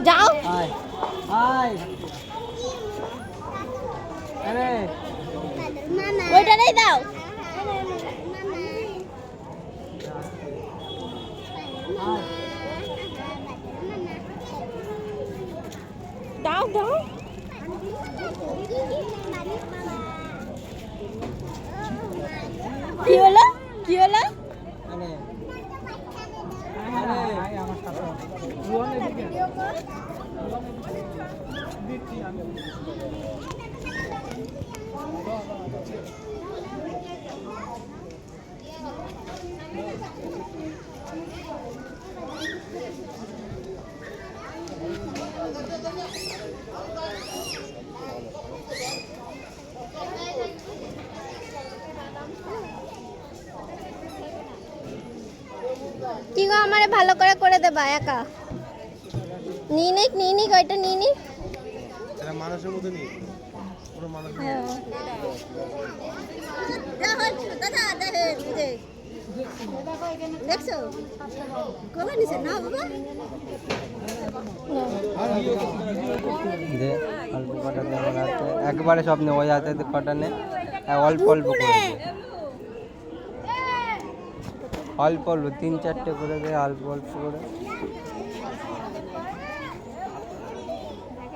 যাও আয় আয় আরে ওইটাই দাও দাও দাও কি হলো কি হলো আরে আরে আমার সাথে রুয়ানে দিকে দিচ্ছি আমি কি গো আমারে ভালো করে করে দেবা একা নিনিক ওইটা নিনিক এটা মানুষের মতো নেই পুরো মানুষ দেখছো কবে নিছে না বাবা দে অল্প কটা দেওয়া আছে একবারে সব নেওয়া যাতে কটা নে অল্প অল্প করে দে অল্প অল্প 3-4টে করে দে অল্প অল্প করে